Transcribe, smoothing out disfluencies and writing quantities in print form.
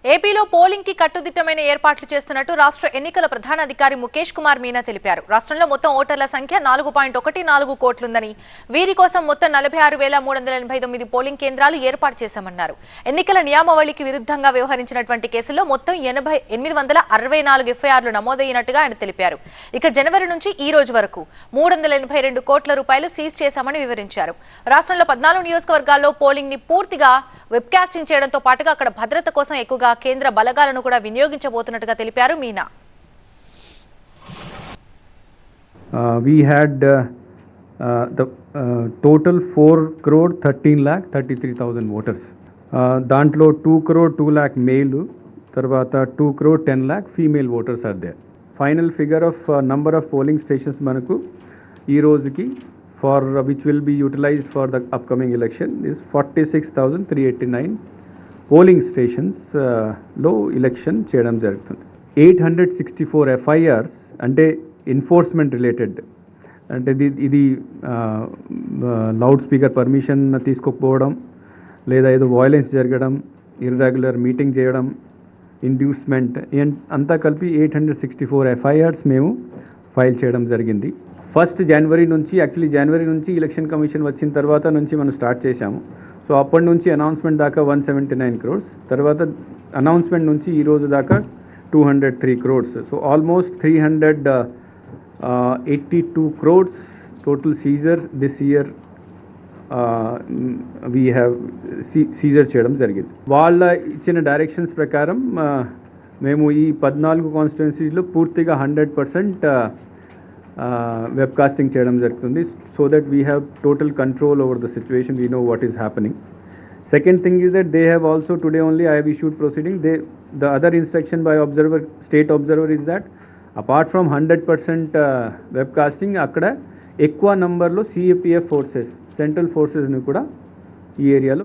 ఏపీలో పోలింగ్ కి కట్టుదిట్టమైన ఏర్పాట్లు చేస్తున్నట్టు రాష్ట్ర ఎన్నికల ప్రధాన అధికారి ముఖేష్ కుమార్ మీనా తెలిపారు. రాష్ట్రంలో మొత్తం ఓటర్ల సంఖ్య 4.14 కోట్లుందని, వీరి కోసం మొత్తం 46,389 పోలింగ్ కేంద్రాలు ఏర్పాటు చేశామన్నారు. ఎన్నికల నియమావళికి విరుద్ధంగా వ్యవహరించినటువంటి కేసుల్లో మొత్తం 864 ఎఫ్ఐఆర్లు నమోదైనట్టుగా ఆయన తెలిపారు. ఇక జనవరి నుంచి ఈ రోజు వరకు 382 కోట్ల రూపాయలు సీజ్ చేశామని వివరించారు. రాష్ట్రంలో 14 నియోజకవర్గాల్లో పోలింగ్ ని పూర్తిగా వెబ్కాస్టింగ్ చేయడంతో పాటుగా అక్కడ భద్రత కోసం ఎక్కువగా కేంద్ర బలగాలను కూడా వినియోగించబోతున్నట్టుగా తెలిపారు Meena. We had the total 4,13,33,000 voters. దాంట్లో 2 lakh male, తర్వాత 2 lakh female voters are there. Final figure of number of polling stations మనకు ఈ రోజుకి for which will be utilized for the upcoming election is 46,389 polling stations లో election చేయడం జరుగుతుంది. 864 FIRs అంటే enforcement related, అంటే ఇది లౌడ్ స్పీకర్ పర్మిషన్ తీసుకోకపోవడం, లేదా ఏదో వయలెన్స్ జరగడం, ఇర్రెగ్యులర్ మీటింగ్ చేయడం, ఇండ్యూస్మెంట్, అంతా కలిపి 864 ఎఫ్ఐఆర్స్ మేము ఫైల్ చేయడం జరిగింది. జనవరి నుంచి ఎలక్షన్ కమిషన్ వచ్చిన తర్వాత నుంచి మనం స్టార్ట్ చేశాము. సో అప్పటి నుంచి అనౌన్స్మెంట్ దాకా 179 crores, తర్వాత అనౌన్స్మెంట్ నుంచి ఈ రోజు దాకా 203 crores. So almost 382 crores total seizure this year we have seizure చేయడం జరిగింది. వాళ్ళ ఇచ్చిన డైరెక్షన్స్ ప్రకారం మేము ఈ 14 కాన్స్టిట్యున్సీలో పూర్తిగా 100% వెబ్కాస్టింగ్ చేయడం జరుగుతుంది. So that we have total control over the situation, we know what is happening. Second thing is that they have also today only I have issued proceeding. The other instruction by state observer is that apart from 100% webcasting, akkada ఎక్కువ నంబర్లో CAPF forces, central ఫోర్సెస్ని కూడా ఈ ఏరియాలో